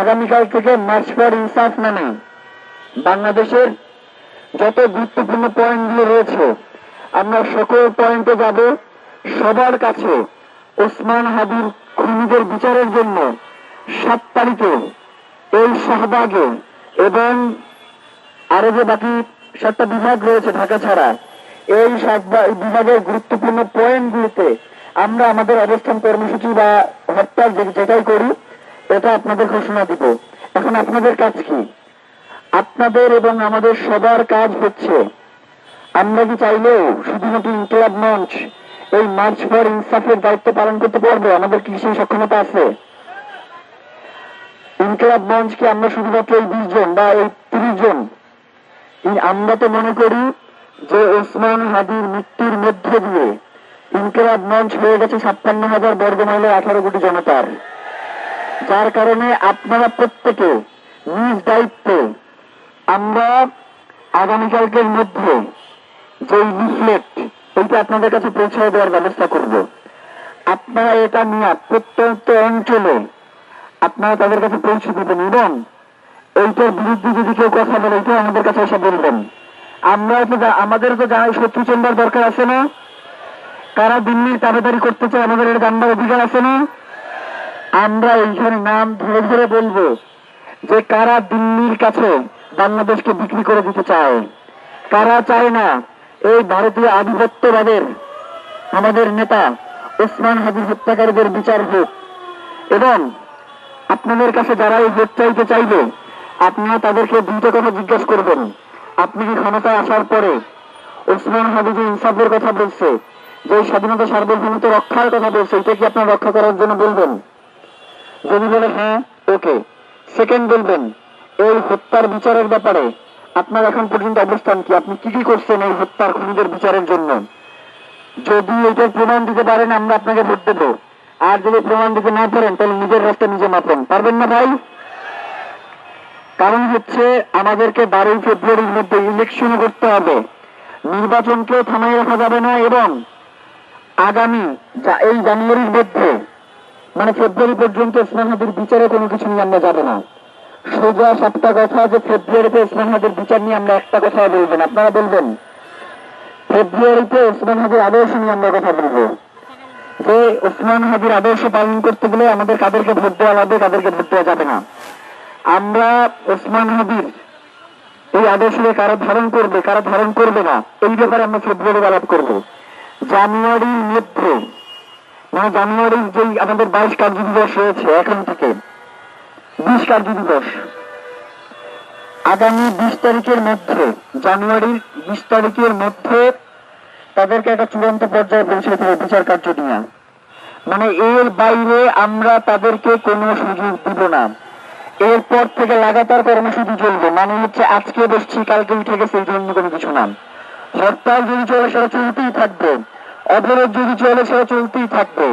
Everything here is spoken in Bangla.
আগামীকাল থেকে মার্চ ফর ইনসাফ নামে বাংলাদেশের যত গুরুত্বপূর্ণ পয়েন্টগুলো রয়েছে আমরা সকল পয়েন্টে যাব। সবার কাছে ওসমান হাদির খুনিদের বিচারের জন্য 7 তারিখে এই শাহবাগে এবং আরো যে বাকি 7টা বিভাগ রয়েছে ঢাকা ছাড়া এই বিভাগের গুরুত্বপূর্ণ পয়েন্টগুলিতে আমরা আমাদের অবস্থান কর্মসূচি বা হরতাল যেটাই করি এটা আপনাদের ঘোষণা দিব। এখন আপনাদের কাজ কি? আপনাদের এবং আমাদের সবার কাজ হচ্ছে, আমরা কি চাইলেও শুধুমাত্র ইনকিলাব মঞ্চ এই মার্চ ফর ইনসাফের দায়িত্ব পালন করতে পারবে? আমাদের কি সেই সক্ষমতা আছে? ইনকিলাব মঞ্চ কি আমরা শুধুমাত্র এই 20 জন বা এই 30 জন? আমরা তো মনে করি যে ওসমান হাদির মৃত্যুর মধ্যে দিয়ে ইনকিলাব মঞ্চ হয়ে গেছে 56,000 বর্গমাইলের 18 কোটি জনতার, যার কারণে আপনারা প্রত্যেকে নিজ দায়িত্বে আমরা আগামীকালকের মধ্যে যে লিফলেট এইটা আপনাদের কাছে পৌঁছে দেওয়ার ব্যবস্থা করব। আপনারা এটা নিয়ে প্রত্যন্ত অঞ্চলে আপনারা তাদের কাছে পৌঁছে দেবেন এবং এইটার বিরুদ্ধে যদি কেউ কথা বলে এটাও আমাদের কাছে এসে বলবেন। আমরা তো আমাদের তো জানাই শত্রু চেম্বার দরকার আছে না? কারা দিল্লির তাবেদারি করতে চায় আমাদের এটা জানবার অধিকার আছে না? আমরা এইখানে নাম ধরে ধরে বলবো যে কারা দিল্লির কাছে বাংলাদেশকে বিক্রি করে দিতে চায়, কারা চায় না এই ভারতীয় আধিপত্যবাদের আমাদের নেতা ওসমান হাদির হত্যাকারীদের বিচার হোক। এবং আপনাদের কাছে যারা এই ভোট চাইতে চাইবে আপনারা তাদেরকে 2টা কথা জিজ্ঞাসা করবেন। আপনি কি ক্ষমতায় আসার পরে ওসমান হাদি যে ইনসাফের কথা বলছে, যে স্বাধীনতা সার্বভৌমত্ব রক্ষার কথা বলছে, এটা কি আপনারা রক্ষা করার জন্য বলবেন? যদি বলে হ্যাঁ, ওকে। সেকেন্ড বলবেন এই হত্যার বিচারের ব্যাপারে আপনার এখন পর্যন্ত অবস্থান কি? আপনি কি কি করছেন এই হত্যার খুনিদের বিচারের জন্য? যদি এটার প্রমাণ দিতে পারেন আমরা আপনাকে ভোট দেবো, আর যদি প্রমাণ দিতে না পারেন তাহলে নিজের রাস্তা নিজে মাপেন। পারবেন না ভাই? কারণ হচ্ছে আমাদেরকে 12 ফেব্রুয়ারির মধ্যে ইলেকশন করতে হবে, নির্বাচনকেও থামাই রাখা যাবে না এবং আগামী এই জানুয়ারির মধ্যে মানে ফেব্রুয়ারি পর্যন্ত ওসমান হাদির বিচারে কোনো কিছু নিয়ে আমরা যাবো না। সোজা 7টা কথা যে ফেব্রুয়ারিতে ওসমান হাদির বিচার নিয়ে আমরা একটা কথা বলবেন। আপনারা বলবেন ফেব্রুয়ারিতে ওসমান হাদির আদর্শ নিয়ে আমরা কথা বলবো, যে ওসমান হাদির আদর্শ পালন করতে গেলে আমাদের কাদেরকে ভোট দেওয়া লাগবে, কাদেরকে ভোট দেওয়া যাবে না। আমরা ওসমান হাদির এই আদর্শকে কারা ধারণ করবে, কারা ধারণ করবে না, এই ব্যাপারে আমরা ফেব্রুয়ারি আলাপ করবো। জানুয়ারির মধ্যে মানে জানুয়ারির যে আমাদের 22 কার্য দিবস রয়েছে এখন থেকে 20 কার্য দিবস, আগামী 20 তারিখের মধ্যে জানুয়ারির 20 তারিখের মধ্যে তাদেরকে একটা চূড়ান্ত পর্যায়ে পৌঁছাতে হবে বিচার কার্য নিয়ে। মানে এর বাইরে আমরা তাদেরকে কোনো সুযোগ দিব না। এরপর থেকে লাগাতার কর্মসূচি চলবে, মানে হচ্ছে আজকে বসছি কালকে উঠে গেছে এই ধরনের কোনো কিছু না। হরতাল যদি চলে সেটা চলতেই থাকবে, অবরোধ যদি চলে সেটা চলতেই থাকবে।